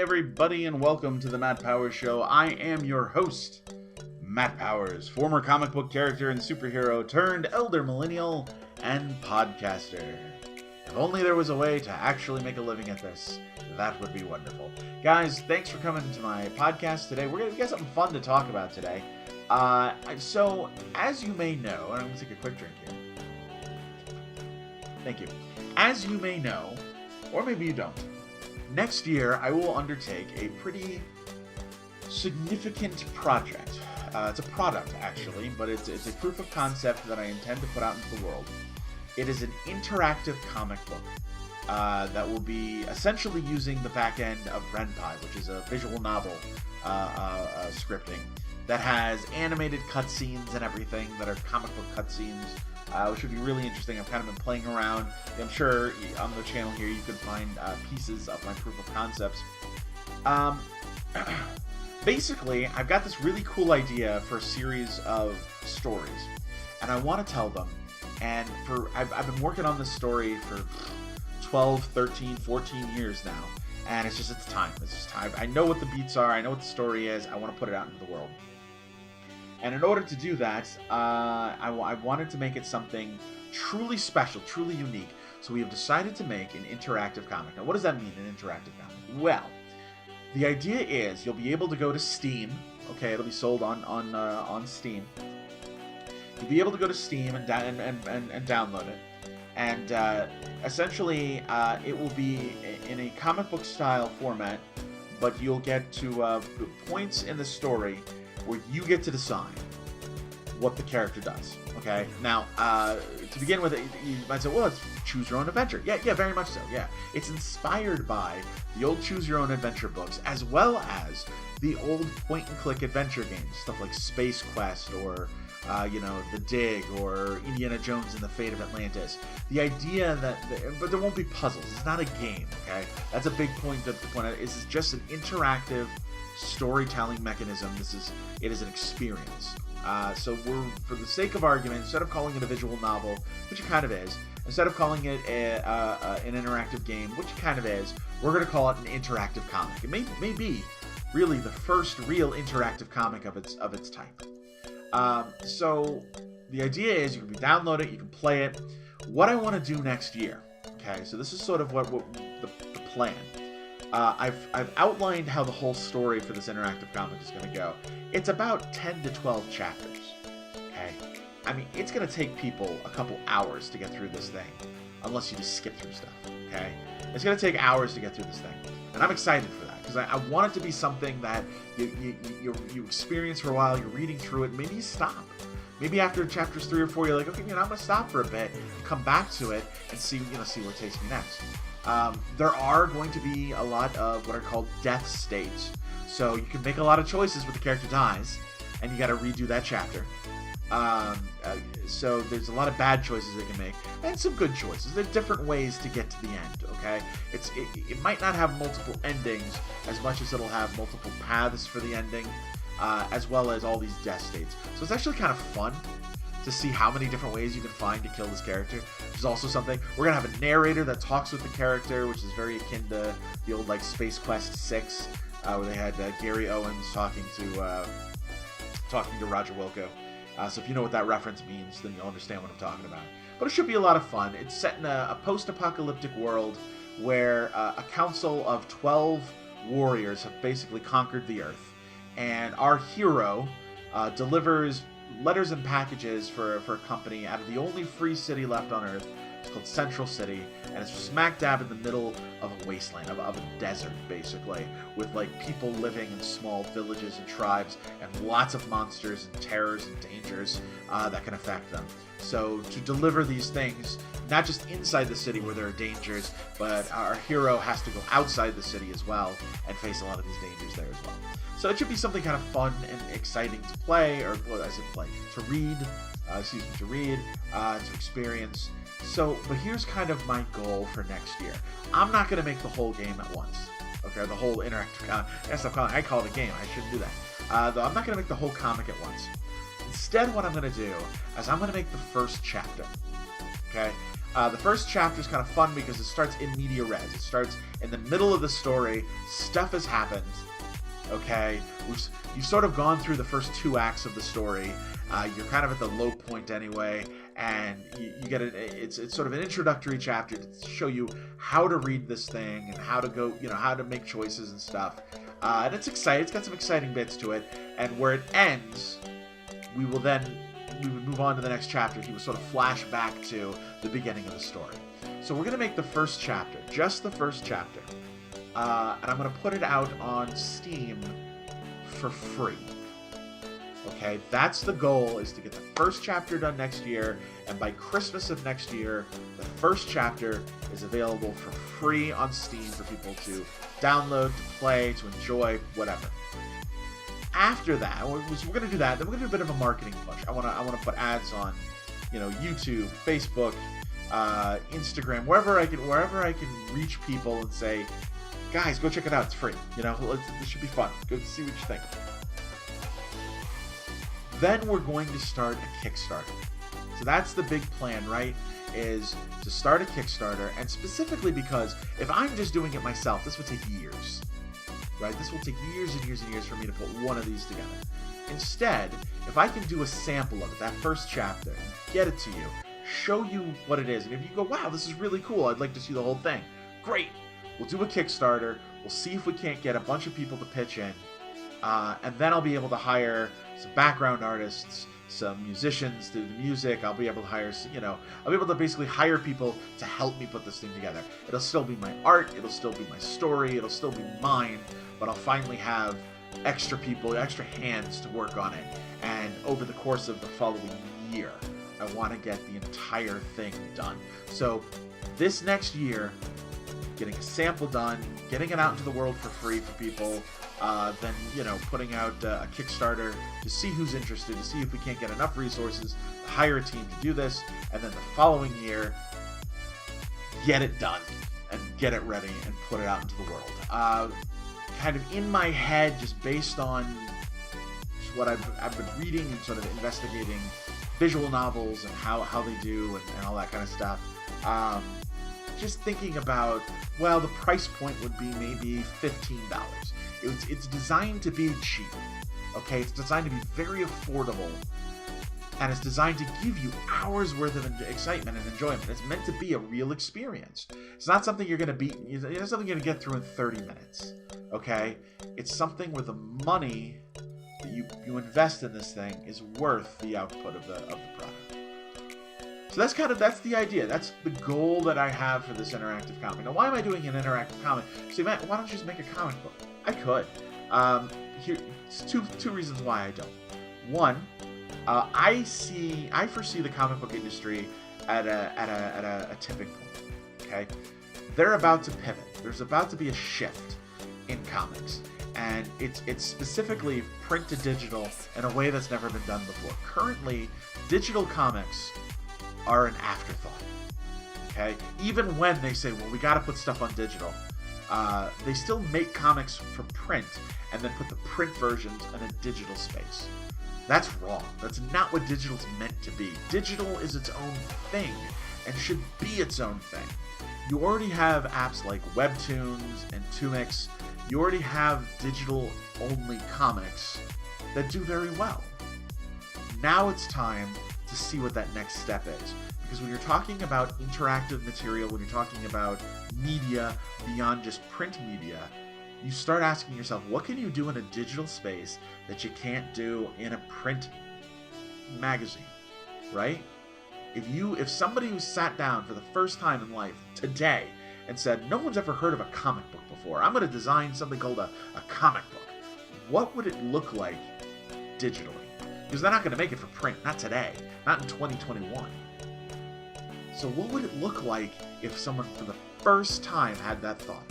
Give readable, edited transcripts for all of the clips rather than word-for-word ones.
everybody, and welcome to the Matt Powers Show. I am your host, Matt Powers, former comic book character and superhero turned elder millennial and podcaster. If only there was a way to actually make a living at this, that would be wonderful. Guys, thanks for coming to my podcast today. We're going to get something fun to talk about today. So, as you may know, and I'm going to take a quick drink here. Thank you. As you may know, or maybe you don't, next year I will undertake a pretty significant project. It's a product, actually, but it's a proof of concept that I intend to put out into the world. It is an interactive comic book that will be essentially using the back end of Ren'Py, which is a visual novel scripting that has animated cutscenes and everything that are comic book cutscenes, which would be really interesting. I've kind of been playing around. I'm sure on the channel here you can find pieces of my proof of concepts. Basically, I've got this really cool idea for a series of stories, and I want to tell them. And I've been working on this story for 12, 13, 14 years now, and it's just time. It's just time. I know what the beats are. I know what the story is. I want to put it out into the world. And in order to do that, I wanted to make it something truly special, truly unique. So we have decided to make an interactive comic. Now, what does that mean, an interactive comic? Well, the idea is you'll be able to go to Steam. Okay, it'll be sold on Steam. You'll be able to go to Steam and download it. And essentially, it will be in a comic book style format, but you'll get to points in the story where you get to decide what the character does. Okay? Now, to begin with, you might say, well, it's choose your own adventure. Yeah, very much so, yeah. It's inspired by the old choose your own adventure books, as well as the old point-and-click adventure games, stuff like Space Quest or The Dig, or Indiana Jones and the Fate of Atlantis. The idea but there won't be puzzles. It's not a game, okay? That's a big point to point out. It's just an interactive storytelling mechanism. It is an experience. So for the sake of argument, instead of calling it a visual novel, which it kind of is, instead of calling it an interactive game, which it kind of is, we're going to call it an interactive comic. It may be really the first real interactive comic of its type. So the idea is you can download it, you can play it. What I want to do next year, okay, so this is sort of what the plan. I've outlined how the whole story for this interactive comic is going to go. It's about 10 to 12 chapters, okay? I mean, it's going to take people a couple hours to get through this thing, unless you just skip through stuff, okay? It's going to take hours to get through this thing, and I'm excited for that, because I want it to be something that you experience for a while, you're reading through it, maybe you stop. Maybe after chapters 3 or 4, you're like, okay, I'm going to stop for a bit, come back to it, and see where it takes me next. There are going to be a lot of what are called death states. So you can make a lot of choices when the character dies, and you got to redo that chapter. So there's a lot of bad choices they can make, and some good choices. There are different ways to get to the end, okay? It might not have multiple endings as much as it'll have multiple paths for the ending, as well as all these death states. So it's actually kind of fun to see how many different ways you can find to kill this character, which is also something. We're going to have a narrator that talks with the character, which is very akin to the old Space Quest 6, where they had Gary Owens talking to Roger Wilco. So if you know what that reference means, then you'll understand what I'm talking about. But it should be a lot of fun. It's set in a post-apocalyptic world where a council of 12 warriors have basically conquered the Earth, and our hero delivers letters and packages for a company out of the only free city left on Earth. It's called Central City, and it's smack dab in the middle of a wasteland, of a desert, basically, with people living in small villages and tribes, and lots of monsters and terrors and dangers that can affect them. So to deliver these things, not just inside the city where there are dangers, but our hero has to go outside the city as well and face a lot of these dangers there as well. So it should be something kind of fun and exciting to play, or to read, to experience. So, but here's kind of my goal for next year. I'm not going to make the whole game at once, okay, the whole interactive comic. I call it a game. I shouldn't do that. Though I'm not going to make the whole comic at once. Instead, what I'm going to do is I'm going to make the first chapter, okay? The first chapter is kind of fun because it starts in media res. It starts in the middle of the story. Stuff has happened. Okay, you've sort of gone through the first 2 acts of the story. You're kind of at the low point anyway, and you get it's sort of an introductory chapter to show you how to read this thing and how to go, how to make choices and stuff. And it's exciting. It's got some exciting bits to it. And where it ends, we would move on to the next chapter. He would sort of flash back to the beginning of the story. So we're going to make the first chapter, just the first chapter. And I'm going to put it out on Steam for free. Okay, that's the goal, is to get the first chapter done next year, and by Christmas of next year, the first chapter is available for free on Steam for people to download, to play, to enjoy, whatever. After that, we're going to do that. Then we're going to do a bit of a marketing push. I want to put ads on, YouTube, Facebook, Instagram, wherever I can reach people and say, guys, go check it out. It's free. This should be fun. Go see what you think. Then we're going to start a Kickstarter. So that's the big plan, right? Is to start a Kickstarter, and specifically because if I'm just doing it myself, this would take years, right? This will take years and years and years for me to put one of these together. Instead, if I can do a sample of it, that first chapter, get it to you, show you what it is, and if you go, wow, this is really cool, I'd like to see the whole thing, great. We'll do a Kickstarter, we'll see if we can't get a bunch of people to pitch in, and then I'll be able to hire some background artists, some musicians to do the music. I'll be able to hire, I'll be able to basically hire people to help me put this thing together. It'll still be my art, it'll still be my story, it'll still be mine, but I'll finally have extra people, extra hands to work on it. And over the course of the following year, I want to get the entire thing done. So this next year, getting a sample done, getting it out into the world for free for people, then, putting out a Kickstarter to see who's interested, to see if we can't get enough resources to hire a team to do this, and then the following year, get it done and get it ready and put it out into the world. Kind of in my head, just based on what I've been reading and sort of investigating visual novels and how they do and all that kind of stuff, just thinking about, well, the price point would be maybe $15. It's designed to be cheap, okay? It's designed to be very affordable, and it's designed to give you hours worth of excitement and enjoyment. It's meant to be a real experience. It's not something you're going to it's not something you're going to get through in 30 minutes, okay? It's something where the money that you invest in this thing is worth the output of the product. So that's the idea. That's the goal that I have for this interactive comic. Now, why am I doing an interactive comic? So, Matt, why don't you just make a comic book? I could. Here's two reasons why I don't. One, I foresee the comic book industry at a tipping point. Okay, they're about to pivot. There's about to be a shift in comics, and it's specifically print to digital in a way that's never been done before. Currently, digital comics are an afterthought. Okay, even when they say, well, we got to put stuff on digital, they still make comics for print and then put the print versions in a digital space. That's wrong. That's not what digital's meant to be. Digital is its own thing and should be its own thing. You already have apps like Webtoons and Tumix. You already have digital-only comics that do very well. Now it's time to see what that next step is. Because when you're talking about interactive material, when you're talking about media beyond just print media, you start asking yourself, what can you do in a digital space that you can't do in a print magazine, right? If somebody who sat down for the first time in life today and said, no one's ever heard of a comic book before, I'm going to design something called a comic book, what would it look like digitally? Because they're not going to make it for print, not today, not in 2021. So what would it look like if someone for the first time had that thought?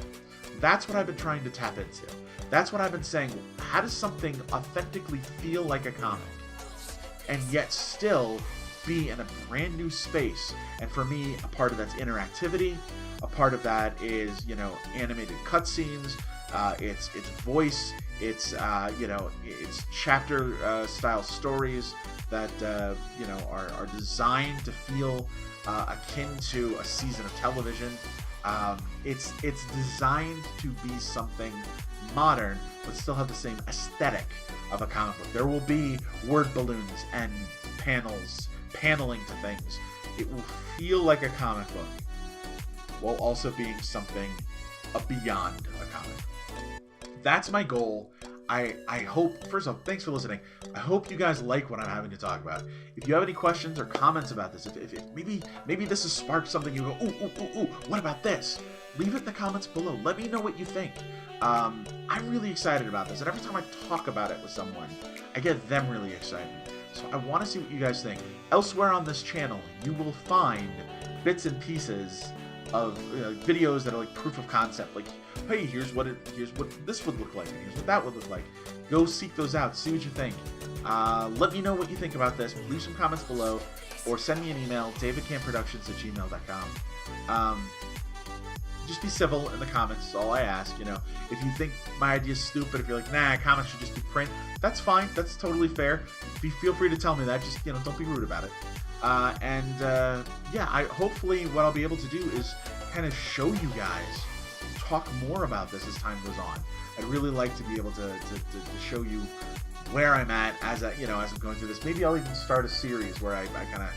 That's what I've been trying to tap into. That's what I've been saying. How does something authentically feel like a comic and yet still be in a brand new space? And for me, a part of that's interactivity. A part of that is, animated cutscenes. It's voice. It's, it's chapter style stories that are designed to feel akin to a season of television. It's designed to be something modern, but still have the same aesthetic of a comic book. There will be word balloons and paneling to things. It will feel like a comic book, while also being something beyond a comic. That's my goal. I hope, first of all, thanks for listening. I hope you guys like what I'm having to talk about. If you have any questions or comments about this, if maybe this has sparked something, you go, ooh, what about this? Leave it in the comments below. Let me know what you think. I'm really excited about this, and every time I talk about it with someone, I get them really excited. So I want to see what you guys think. Elsewhere on this channel, you will find bits and pieces of videos that are like proof of concept, like, hey, here's what this would look like, and here's what that would look like. Go seek those out, see what you think. Let me know what you think about this. Leave some comments below, or send me an email, davidcampproductions@gmail.com. Just be civil in the comments, is all I ask. If you think my idea is stupid, if you're like, nah, comics should just be print, that's fine, that's totally fair. Feel free to tell me that, just, don't be rude about it. Hopefully what I'll be able to do is kind of show you guys, talk more about this as time goes on. I'd really like to be able to show you where I'm at as I'm going through this. Maybe I'll even start a series where I kind of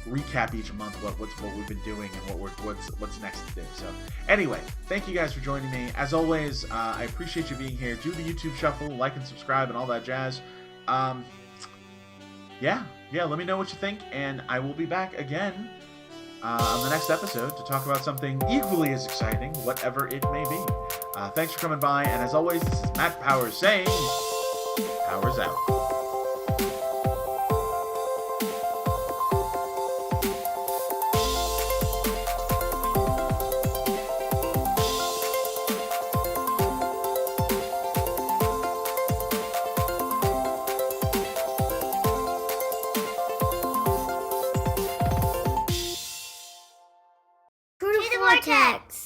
recap each month what we've been doing and what's next to do. So anyway, thank you guys for joining me. As always, I appreciate you being here. Do the YouTube shuffle, like and subscribe and all that jazz. Let me know what you think, and I will be back again on the next episode to talk about something equally as exciting, whatever it may be. Thanks for coming by, and as always, this is Matt Powers saying, Powers out. Vortex.